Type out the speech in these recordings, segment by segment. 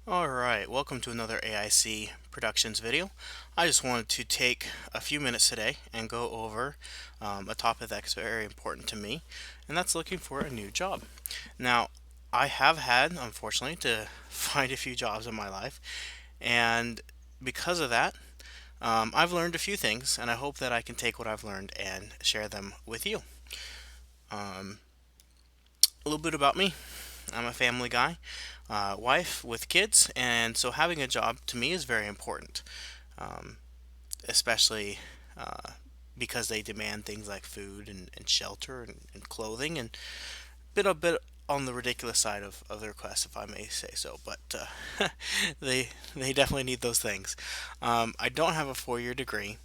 Alright, welcome to another AIC Productions video. I just wanted to take a few minutes today and go over a topic that's very important to me, and that's looking for a new job. Now, I have had, unfortunately, to find a few jobs in my life, and because of that, I've learned a few things, and I hope that I can take what I've learned and share them with you. Um, a little bit about me. I'm a family guy, wife with kids, and so having a job to me is very important, um, especially because they demand things like food and shelter and clothing, and a bit on the ridiculous side of the request, if I may say so. But they they definitely need those things. I don't have a 4-year degree.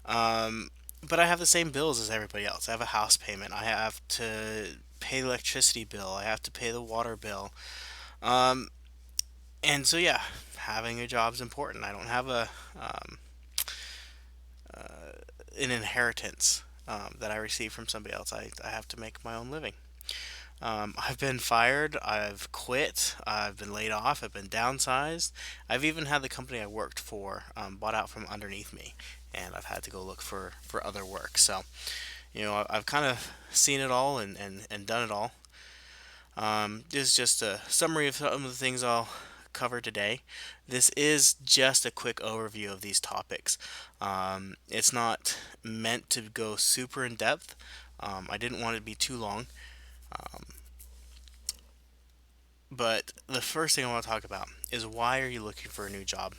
Um, but I have the same bills as everybody else. I have a house payment. I have to pay the electricity bill. I have to pay the water bill. Um, and so yeah, having a job is important. I don't have um, an inheritance that I receive from somebody else. I have to make my own living. I've been fired. I've quit. I've been laid off. I've been downsized. I've even had the company I worked for bought out from underneath me, and I've had to go look for other work. So, I've kind of seen it all and done it all. This is just a summary of some of the things I'll cover today. This is just a quick overview of these topics. It's not meant to go super in depth. I didn't want it to be too long. Um, but the first thing I want to talk about is, why are you looking for a new job?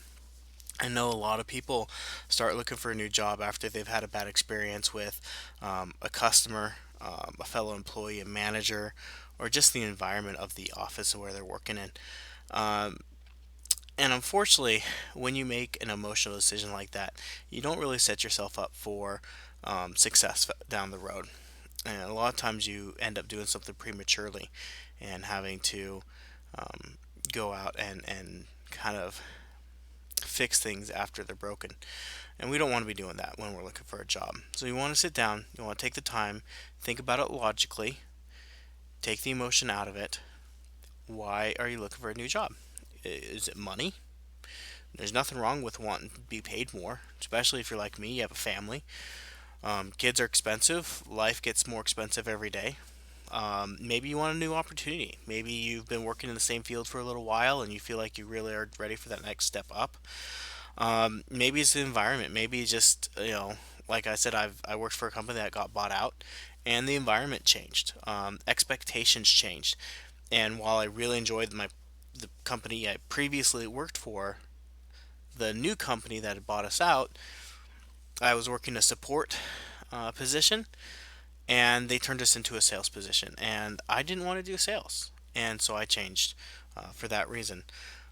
I know a lot of people start looking for a new job after they've had a bad experience with a customer, a fellow employee, a manager, or just the environment of the office where they're working in. Um, and unfortunately, when you make an emotional decision like that, you don't really set yourself up for success down the road. And a lot of times you end up doing something prematurely and having to um, go out and kind of fix things after they're broken. And we don't want to be doing that when we're looking for a job. So you want to sit down, you want to take the time, think about it logically, take the emotion out of it. Why are you looking for a new job? Is it money? There's nothing wrong with wanting to be paid more, especially if you're like me, you have a family. Kids are expensive, life gets more expensive every day. Maybe you want a new opportunity. Maybe you've been working in the same field for a little while and you feel like you really are ready for that next step up. Maybe it's the environment. Maybe just like I said, I worked for a company that got bought out, and the environment changed. Expectations changed, and while I really enjoyed the company I previously worked for, the new company that had bought us out, I was working a support position, and they turned us into a sales position, and I didn't want to do sales, and so I changed for that reason.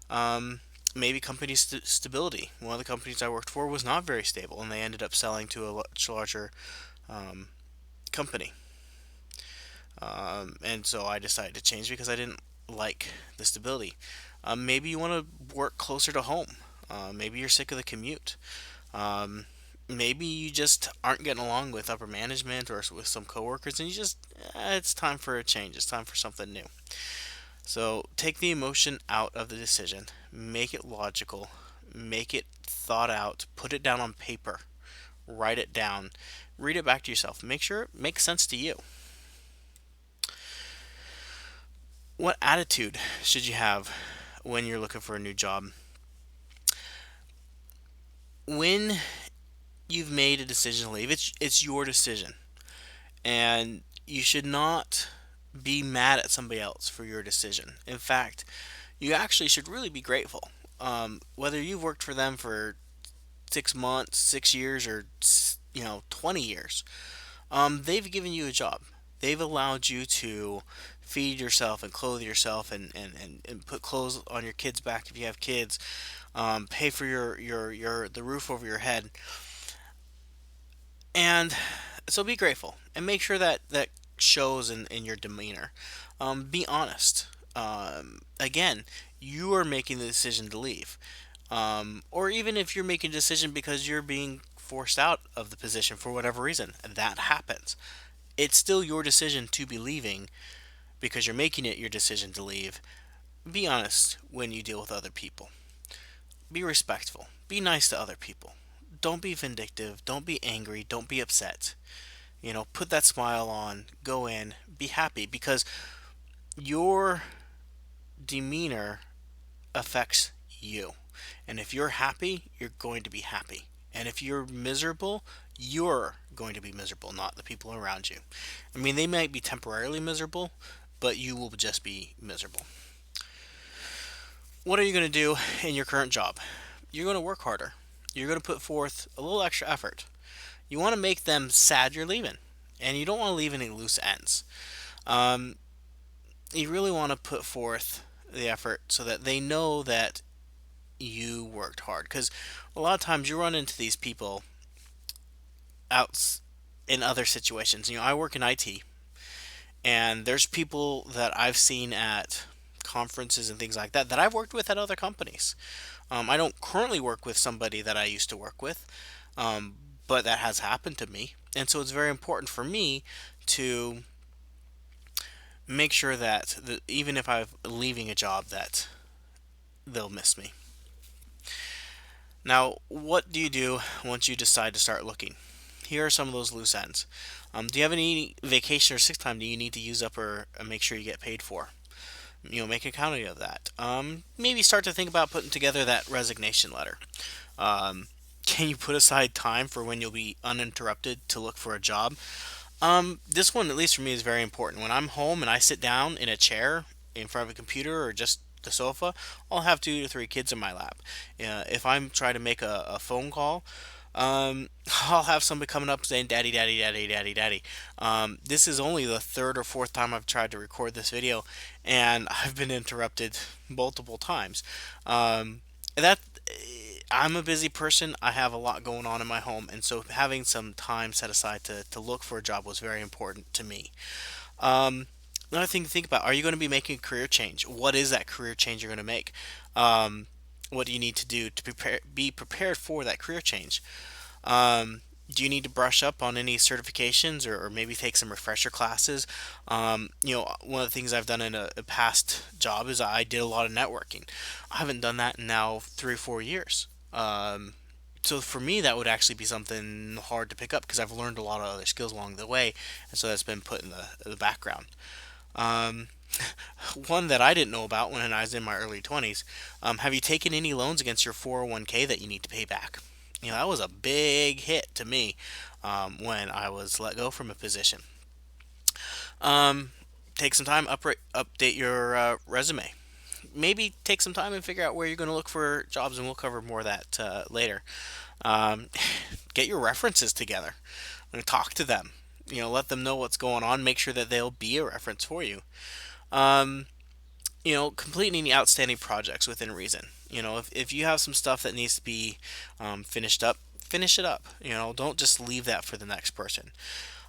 Um, Maybe company stability. One of the companies I worked for was not very stable, and they ended up selling to a much larger um, company. And so I decided to change because I didn't like the stability. Maybe you want to work closer to home. Maybe you're sick of the commute. Um, Maybe you just aren't getting along with upper management or with some coworkers, and it's time for a change. It's time for something new. So take the emotion out of the decision, make it logical, make it thought out, put it down on paper, write it down, read it back to yourself, make sure it makes sense to you. What attitude should you have when you're looking for a new job? When you've made a decision to leave, it's your decision, and you should not be mad at somebody else for your decision. In fact, you actually should really be grateful. Whether you've worked for them for 6 months, 6 years, or 20 years, they've given you a job. They've allowed you to feed yourself and clothe yourself and put clothes on your kids' back if you have kids, pay for your the roof over your head. And so be grateful and make sure that that shows in your demeanor. Be honest. Again, you are making the decision to leave. Or even if you're making a decision because you're being forced out of the position for whatever reason, that happens. It's still your decision to be leaving because you're making it your decision to leave. Be honest when you deal with other people. Be respectful. Be nice to other people. Don't be vindictive. Don't be angry. Don't be upset. Put that smile on. Go in. Be happy because your demeanor affects you. And if you're happy, you're going to be happy. And if you're miserable, you're going to be miserable, not the people around you. I mean, they might be temporarily miserable, but you will just be miserable. What are you going to do in your current job? You're going to work harder. You're going to put forth a little extra effort. You want to make them sad you're leaving, and you don't want to leave any loose ends. Um, you really want to put forth the effort so that they know that you worked hard. Because a lot of times you run into these people out in other situations. I work in IT, and there's people that I've seen at conferences and things like that that I've worked with at other companies. I don't currently work with somebody that I used to work with, um, but that has happened to me. And so it's very important for me to make sure that even if I'm leaving a job, that they'll miss me. Now, what do you do once you decide to start looking? Here are some of those loose ends. Do you have any vacation or sick time do you need to use up or make sure you get paid for? Make a accounting of that. Maybe start to think about putting together that resignation letter. Um, can you put aside time for when you'll be uninterrupted to look for a job? This one, at least for me, is very important. When I'm home and I sit down in a chair in front of a computer or just the sofa, I'll have 2 to 3 kids in my lap. If I'm trying to make a phone call, I'll have somebody coming up saying, "Daddy, daddy, daddy, daddy, daddy." This is only the third or fourth time I've tried to record this video, and I've been interrupted multiple times. That I'm a busy person. I have a lot going on in my home, and so having some time set aside to look for a job was very important to me. Um, Another thing to think about: are you going to be making a career change? What is that career change you're going to make? Um, what do you need to do to be prepared for that career change? Do you need to brush up on any certifications or maybe take some refresher classes? One of the things I've done in a past job is I did a lot of networking. I haven't done that in now 3 or 4 years. So for me, that would actually be something hard to pick up because I've learned a lot of other skills along the way, and so that's been put in the background. Um, One that I didn't know about when I was in my early 20s. Have you taken any loans against your 401k that you need to pay back? That was a big hit to me when I was let go from a position. Um, Take some time, update your resume. Maybe take some time and figure out where you're going to look for jobs, and we'll cover more of that later. Um, get your references together and talk to them. Let them know what's going on. Make sure that they'll be a reference for you. Um, complete any outstanding projects within reason. If you have some stuff that needs to be finished up, finish it up. Don't just leave that for the next person.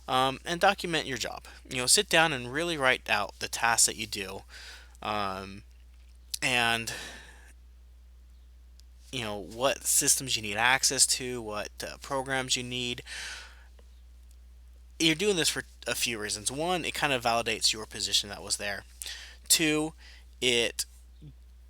And document your job. Sit down and really write out the tasks that you do, um, and what systems you need access to, what programs you need. You're doing this for a few reasons. One, it kind of validates your position that was there. Two, it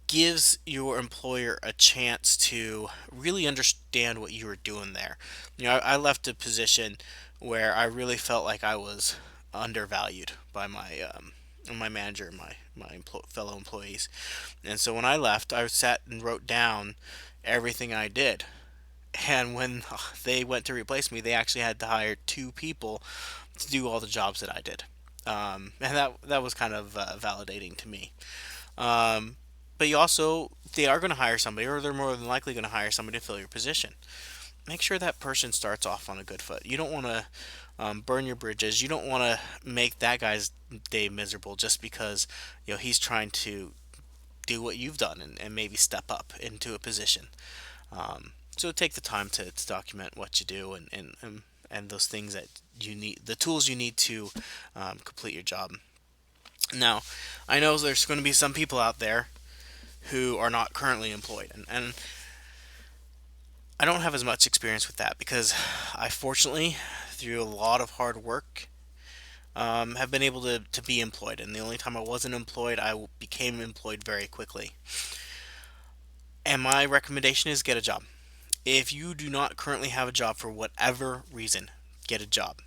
gives your employer a chance to really understand what you were doing there. I left a position where I really felt like I was undervalued by my manager and my fellow employees. And so when I left, I sat and wrote down everything I did. And when they went to replace me, they actually had to hire 2 people to do all the jobs that I did. And that was kind of validating to me. Um, but they are going to hire somebody, or they're more than likely going to hire somebody to fill your position. Make sure that person starts off on a good foot. You don't want to burn your bridges. You don't want to make that guy's day miserable just because he's trying to do what you've done and maybe step up into a position. So take the time to document what you do and those things that you need, the tools you need to complete your job. Now, I know there's going to be some people out there who are not currently employed, and I don't have as much experience with that because I fortunately, through a lot of hard work, have been able to be employed, and the only time I wasn't employed, became employed very quickly. And my recommendation is get a job. If you do not currently have a job for whatever reason, get a job.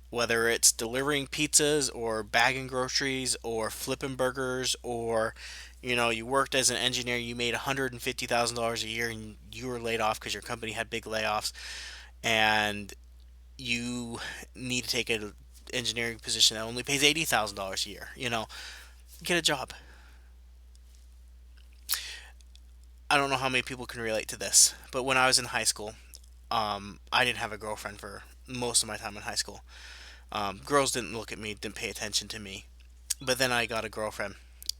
Whether it's delivering pizzas or bagging groceries or flipping burgers, or you worked as an engineer, you made $150,000 a year and you were laid off because your company had big layoffs, and you need to take an engineering position that only pays $80,000 a year, get a job. I don't know how many people can relate to this, but when I was in high school, I didn't have a girlfriend for most of my time in high school. Girls didn't look at me, didn't pay attention to me. But then I got a girlfriend,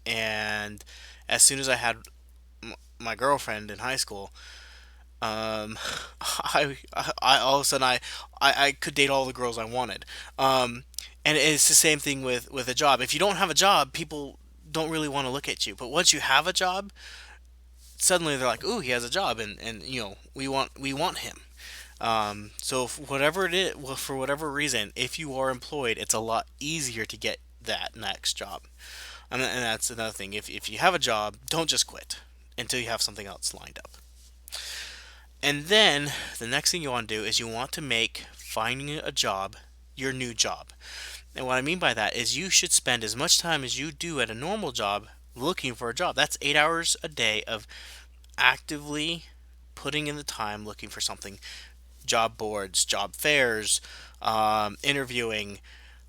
and as soon as I had my girlfriend in high school, um, I all of a sudden I could date all the girls I wanted. And it's the same thing with a job. If you don't have a job, people don't really want to look at you. But once you have a job, suddenly they're like, "Ooh, he has a job," and we want him. So whatever it is, well, for whatever reason, if you are employed, it's a lot easier to get that next job. And that's another thing. If you have a job, don't just quit until you have something else lined up. And then the next thing you want to do is you want to make finding a job your new job. And what I mean by that is you should spend as much time as you do at a normal job looking for a job. That's 8 hours a day of actively putting in the time looking for something. Job boards, job fairs, interviewing,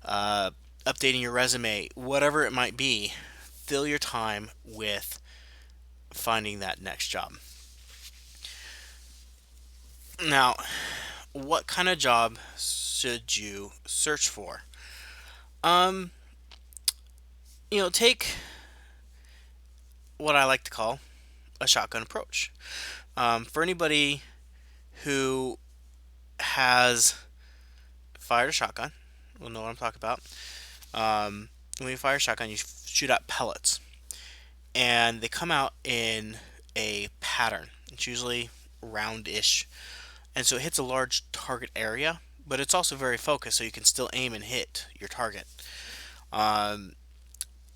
uh, updating your resume, whatever it might be. Fill your time with finding that next job. Now, what kind of job should you search for? Um, take what I like to call a shotgun approach. For anybody who has fired a shotgun, will know what I'm talking about. When you fire a shotgun, you shoot out pellets, and they come out in a pattern. It's usually roundish, and so it hits a large target area, but it's also very focused, so you can still aim and hit your target. Um,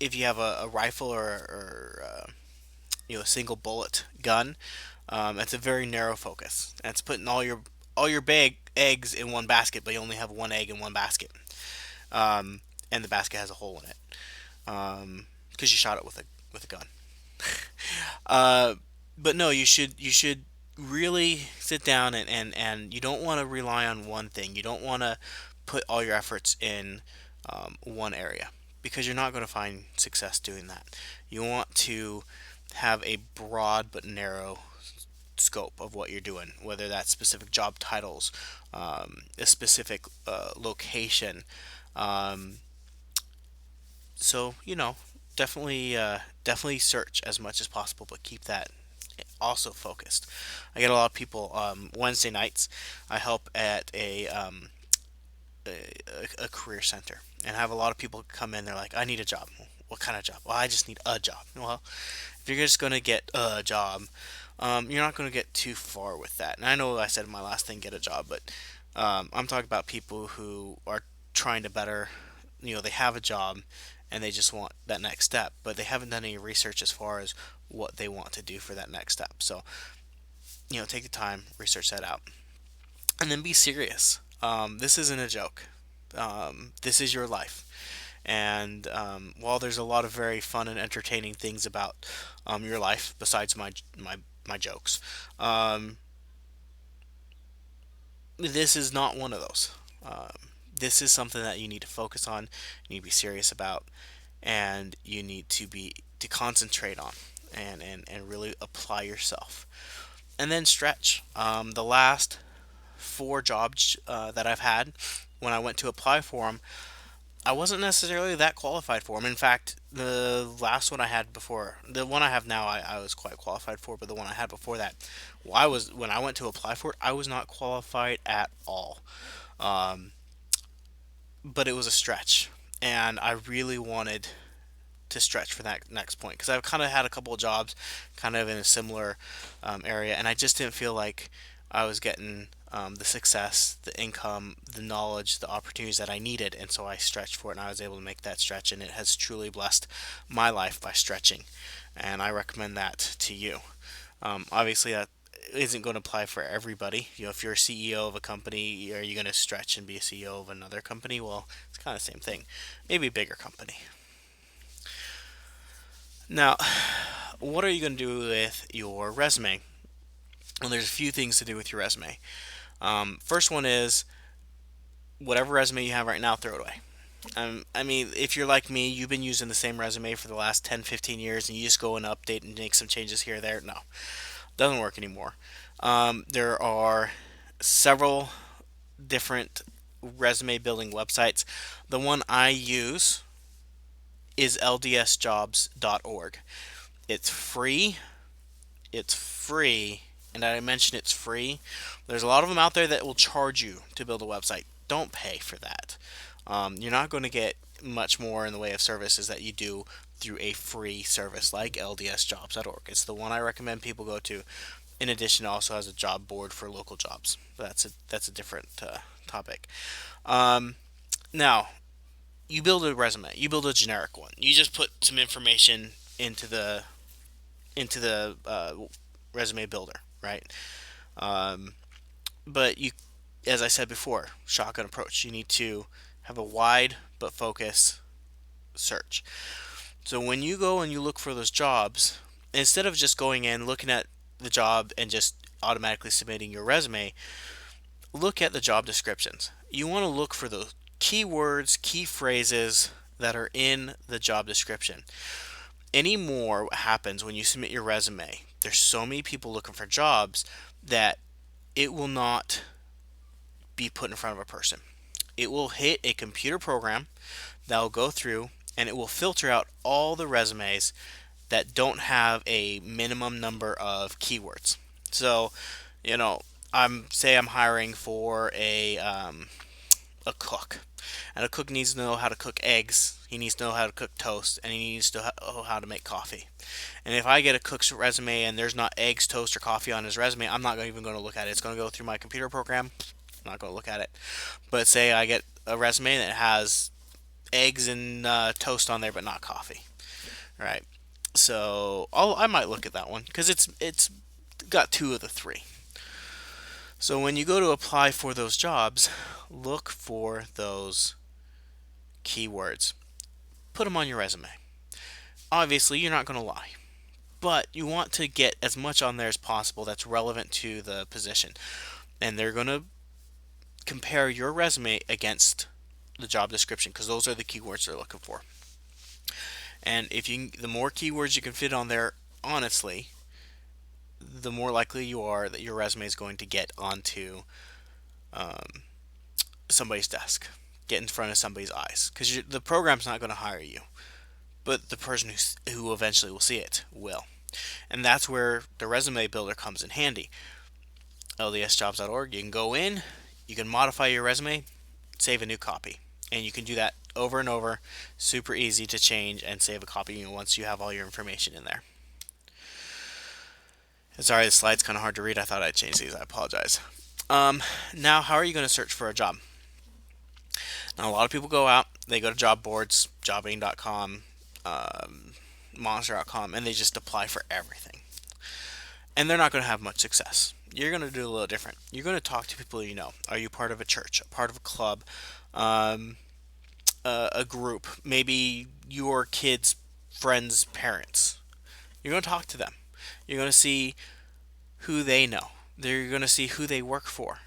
if you have a rifle or a single bullet gun, it's a very narrow focus, and it's putting all your big eggs in one basket, but you only have one egg in one basket, and the basket has a hole in it because you shot it with a gun. Uh, but no, you should really sit down and you don't want to rely on one thing. You don't want to put all your efforts in one area because you're not going to find success doing that. You want to have a broad but narrow scope of what you're doing, whether that's specific job titles, a specific location. Um, so definitely search as much as possible, but keep that also focused. I get a lot of people Wednesday nights. I help at a career center, and I have a lot of people come in. They're like, "I need a job." What kind of job? Well, I just need a job. Well, if you're just gonna get a job, you're not gonna get too far with that. And I know I said in my last thing, get a job, but I'm talking about people who are trying to better. They have a job and they just want that next step, but they haven't done any research as far as what they want to do for that next step. So, take the time, research that out, and then be serious. This isn't a joke. This is your life. And while there's a lot of very fun and entertaining things about your life, besides my jokes, um, this is not one of those. This is something that you need to focus on, you need to be serious about, and you need to concentrate on and really apply yourself. And then stretch. The last four jobs that I've had, when I went to apply for them, I wasn't necessarily that qualified for them. In fact, the last one I had before, the one I have now, I was quite qualified for, but the one I had before that, when I went to apply for it, I was not qualified at all. Um, but it was a stretch, and I really wanted to stretch for that next point because I've kind of had a couple of jobs kind of in a similar area, and I just didn't feel like I was getting the success, the income, the knowledge, the opportunities that I needed, and so I stretched for it, and I was able to make that stretch, and it has truly blessed my life by stretching, and I recommend that to you. Obviously, that isn't going to apply for everybody. If you're a CEO of a company, are you going to stretch and be a CEO of another company? Well, it's kind of the same thing. Maybe a bigger company. Now, what are you going to do with your resume? Well, there's a few things to do with your resume. First one is whatever resume you have right now, throw it away. I mean, if you're like me, you've been using the same resume for the last 10, 15 years, and you just go and update and make some changes here or there. No, doesn't work anymore. There are several different resume building websites. The one I use is ldsjobs.org. It's free. It's free. And I mentioned it's free. There's a lot of them out there that will charge you to build a website. Don't pay for that. You're not going to get much more in the way of services that you do through a free service like ldsjobs.org. It's the one I recommend people go to. In addition, it also has a job board for local jobs. That's a different topic. Um, Now, you build a resume. You build a generic one. You just put some information into the resume builder, right? Um, but you, as I said before, shotgun approach. You need to have a wide but focus search. So when you go and you look for those jobs, instead of just going in, looking at the job and just automatically submitting your resume, look at the job descriptions. You want to look for the keywords, key phrases that are in the job description. Anymore, what happens when you submit your resume, there's so many people looking for jobs that it will not be put in front of a person. It will hit a computer program that will go through and it will filter out all the resumes that don't have a minimum number of keywords. So, you know, I'm hiring for a cook, and a cook needs to know how to cook eggs. He needs to know how to cook toast, and he needs to know how to make coffee. And if I get a cook's resume and there's not eggs, toast, or coffee on his resume, I'm not even going to look at it. It's going to go through my computer program. I'm not going to look at it. But say I get a resume that has eggs and toast on there, but not coffee, right? So I might look at that one because it's got two of the three. So when you go to apply for those jobs, look for those keywords. Put them on your resume. Obviously, you're not going to lie, but you want to get as much on there as possible that's relevant to the position. And they're going to compare your resume against the job description because those are the keywords they're looking for. And the more keywords you can fit on there, honestly, the more likely you are that your resume is going to get onto um, somebody's desk, get in front of somebody's eyes, because the program's not going to hire you, but the person who eventually will see it will. And that's where the resume builder comes in handy. ldsjobs.org, you can go in, you can modify your resume, save a new copy, and you can do that over and over. Super easy to change and save a copy once you have all your information in there. Sorry, the slide's kind of hard to read. I thought I'd change these. I apologize. Now, how are you going to search for a job? Now, a lot of people go out, they go to job boards, jobbing.com, monster.com, and they just apply for everything. And they're not going to have much success. You're going to do a little different. You're going to talk to people you know. Are you part of a church, a part of a club, a group, maybe your kids' friends' parents? You're going to talk to them. You're going to see who they know. You're going to see who they work for.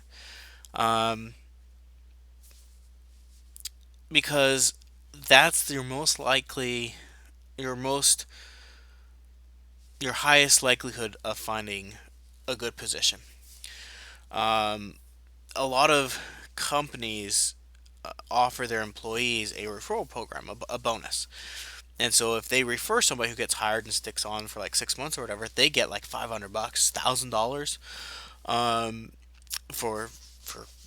Because that's your most likely, your most, your highest likelihood of finding a good position. Um, a lot of companies offer their employees a referral program, a bonus. And so if they refer somebody who gets hired and sticks on for like 6 months or whatever, they get like $500, $1,000 um, for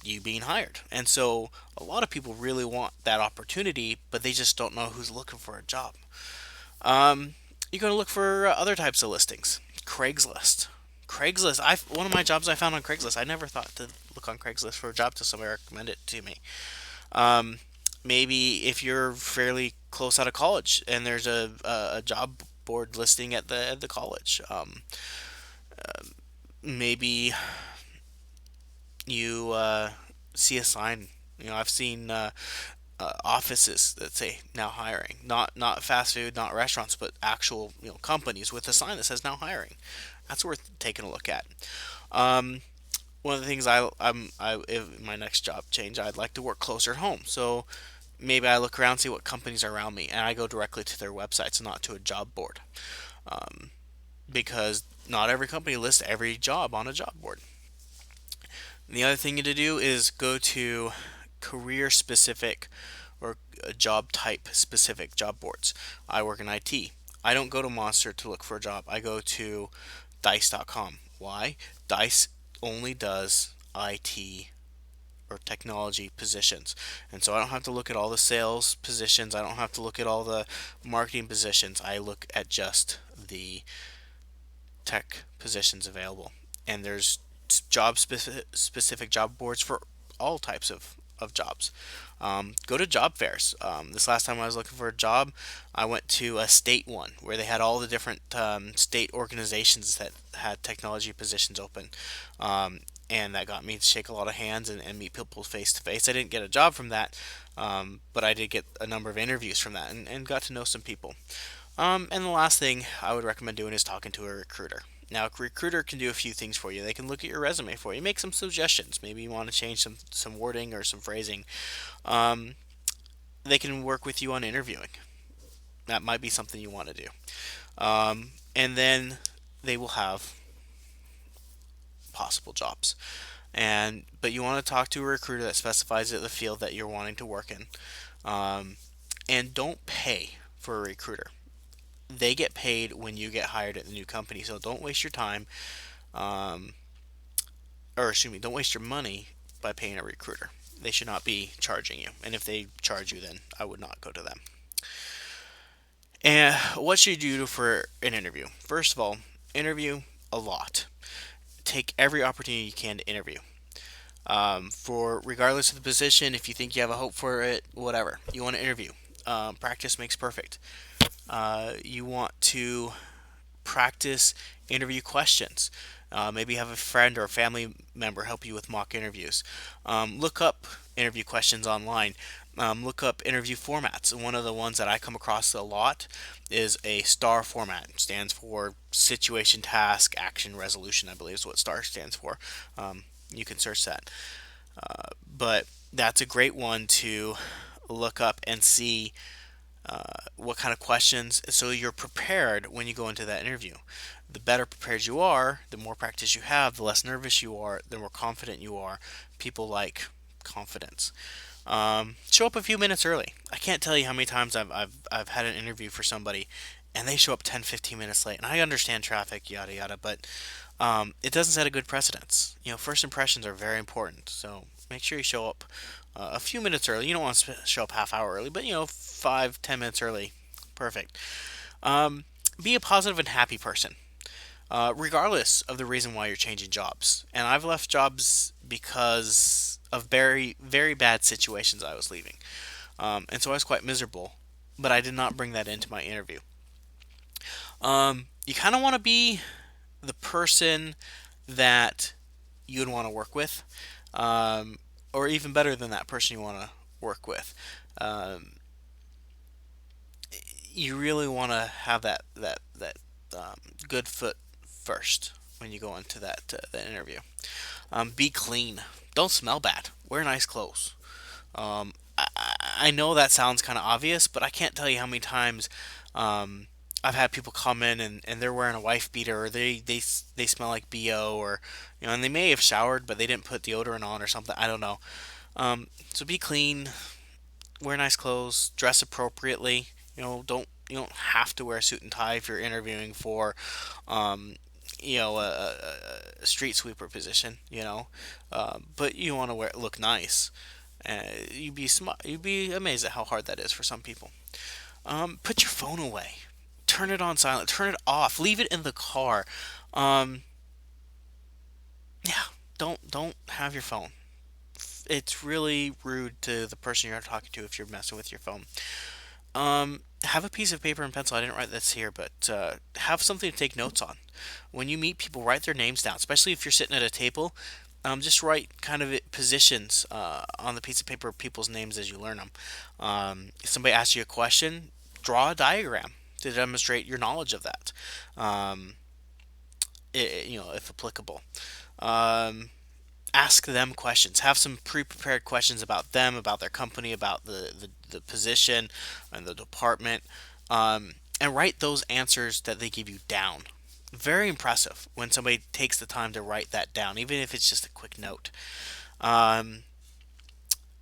you being hired. And so a lot of people really want that opportunity, but they just don't know who's looking for a job. You're going to look for other types of listings. Craigslist. Craigslist. I One of my jobs I found on Craigslist. I never thought to look on Craigslist for a job till somebody recommended it to me. Um, Maybe if you're fairly close out of college and there's a job board listing at the college. Maybe you see a sign. I've seen offices that say now hiring, not fast food, not restaurants, but actual companies with a sign that says now hiring. That's worth taking a look at. Um, One of the things if my next job change, I'd like to work closer to home. So maybe I look around, see what companies are around me, and I go directly to their websites, not to a job board, because not every company lists every job on a job board. And the other thing to do is go to career specific or job type specific job boards. I work in IT. I don't go to Monster to look for a job. I go to dice.com. Why? Dice only does IT or technology positions. And so I don't have to look at all the sales positions. I don't have to look at all the marketing positions. I look at just the tech positions available. And there's specific job boards for all types of jobs. Go to job fairs. This last time I was looking for a job, I went to a state one where they had all the different state organizations that had technology positions open. Um, and that got me to shake a lot of hands and meet people face to face. I didn't get a job from that, but I did get a number of interviews from that and got to know some people. And the last thing I would recommend doing is talking to a recruiter. Now, a recruiter can do a few things for you. They can look at your resume for you, make some suggestions. Maybe you want to change some wording or some phrasing. Um, they can work with you on interviewing. That might be something you want to do. And then they will have possible jobs. But you want to talk to a recruiter that specifies the field that you're wanting to work in. Um, and don't pay for a recruiter. They get paid when you get hired at the new company. So don't waste your time, um, or excuse me, don't waste your money by paying a recruiter. They should not be charging you. And if they charge you, then I would not go to them. And what should you do for an interview? First of all, interview a lot. Take every opportunity you can to interview. For regardless of the position, if you think you have a hope for it, whatever, you want to interview. Practice makes perfect. You want to practice interview questions. Maybe have a friend or a family member help you with mock interviews. Look up interview questions online. Look up interview formats. One of the ones that I come across a lot is a STAR format. It stands for situation, task, action, resolution, I believe is what STAR stands for. You can search that. But that's a great one to look up and see what kind of questions, so you're prepared when you go into that interview. The better prepared you are, the more practice you have, the less nervous you are, the more confident you are. People like confidence. Show up a few minutes early. I can't tell you how many times I've had an interview for somebody and they show up 10, 15 minutes late. And I understand traffic, yada yada, but it doesn't set a good precedence. First impressions are very important. So make sure you show up a few minutes early. You don't want to show up half hour early, but 5, 10 minutes early, perfect. Be a positive and happy person, regardless of the reason why you're changing jobs. And I've left jobs because of very, very bad situations I was leaving. And so I was quite miserable, but I did not bring that into my interview. You kind of want to be the person that you'd want to work with, or even better than that person you want to work with. Um, you really want to have that good foot first when you go into that interview. Be clean. Don't smell bad. Wear nice clothes. I know that sounds kind of obvious, but I can't tell you how many times I've had people come in and they're wearing a wife beater, or they smell like BO, or and they may have showered but they didn't put deodorant on or something. I don't know. So be clean, wear nice clothes, dress appropriately. You don't have to wear a suit and tie if you're interviewing for um, a street sweeper position. But you want to look nice. You'd be amazed at how hard that is for some people. Put your phone away. Turn it on silent. Turn it off. Leave it in the car. Um, don't have your phone. It's really rude to the person you're talking to if you're messing with your phone. Have a piece of paper and pencil. I didn't write this here, but have something to take notes on. When you meet people, write their names down, especially if you're sitting at a table. Just write kind of positions on the piece of paper, people's names as you learn them. If somebody asks you a question, draw a diagram to demonstrate your knowledge of that. Um, if applicable. Um, Ask them questions. Have some pre-prepared questions about them, about their company, about the position and the department, and write those answers that they give you down. Very impressive when somebody takes the time to write that down, even if it's just a quick note. Um,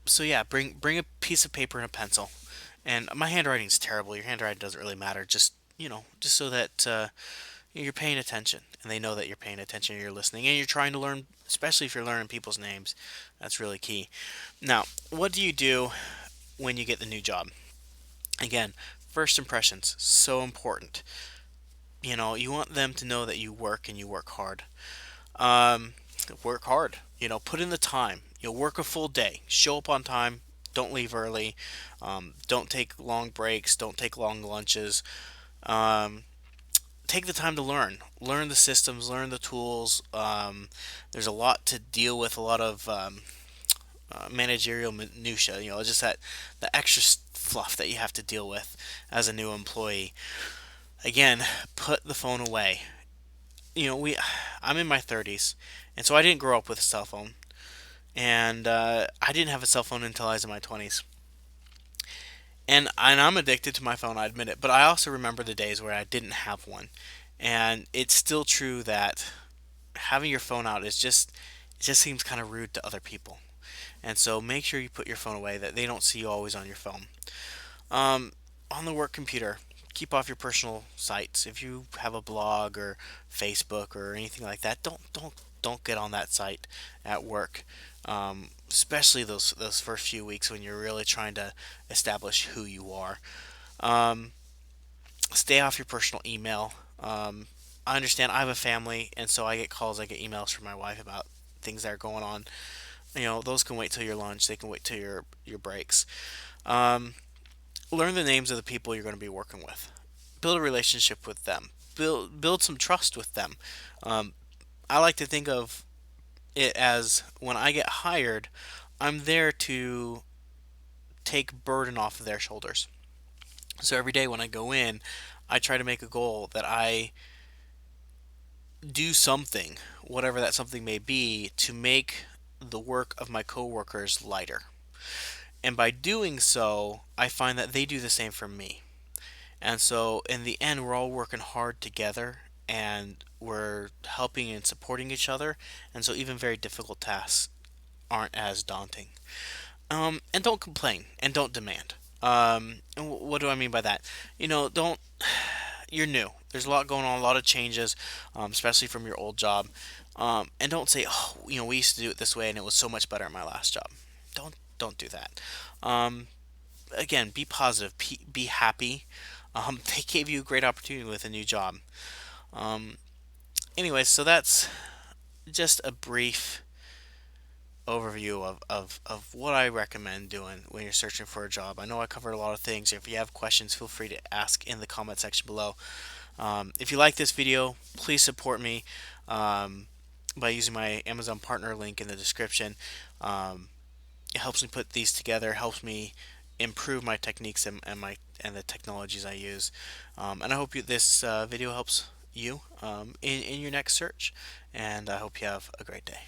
so yeah, bring a piece of paper and a pencil. And my handwriting's terrible. Your handwriting doesn't really matter. Just so that you're paying attention and they know that you're paying attention, you're listening, and you're trying to learn, especially if you're learning people's names. That's really key. Now, what do you do when you get the new job? Again, first impressions, so important. You want them to know that you work and you work hard. um, Work hard, put in the time. Work a full day, show up on time, don't leave early, don't take long breaks, don't take long lunches. um, Take the time to learn the systems, learn the tools. There's a lot to deal with, a lot of managerial minutia. Just that the extra fluff that you have to deal with as a new employee. Again, put the phone away. We I'm in my 30s, and so I didn't grow up with a cell phone, and I didn't have a cell phone until I was in my 20s. And I'm addicted to my phone, I admit it, but I also remember the days where I didn't have one. And it's still true that having your phone out it just seems kind of rude to other people. And so make sure you put your phone away, that they don't see you always on your phone. Um, on the work computer, keep off your personal sites. If you have a blog or Facebook or anything like that, don't get on that site at work. Especially those first few weeks when you're really trying to establish who you are. Um, Stay off your personal email. I understand I have a family, and so I get calls, I get emails from my wife about things that are going on. Those can wait till your lunch. They can wait till your breaks. Um, Learn the names of the people you're going to be working with. Build a relationship with them. Build some trust with them. Um, I like to think of it as when I get hired, I'm there to take burden off of their shoulders. So every day when I go in, I try to make a goal that I do something, whatever that something may be, to make the work of my coworkers lighter. And by doing so, I find that they do the same for me. And so in the end, we're all working hard together and we're helping and supporting each other. And so even very difficult tasks aren't as daunting. And don't complain and don't demand. And what do I mean by that? Don't. You're new. There's a lot going on, a lot of changes, especially from your old job. And don't say, "Oh, we used to do it this way, and it was so much better at my last job." Don't do that. Um, Again, be positive, be happy. They gave you a great opportunity with a new job. Um, Anyways, so that's just a brief overview of what I recommend doing when you're searching for a job. I know I covered a lot of things. If you have questions, feel free to ask in the comment section below. If you like this video, please support me by using my Amazon partner link in the description. Um, it helps me put these together, helps me improve my techniques and the technologies I use. And I hope this video helps you in your next search. And I hope you have a great day.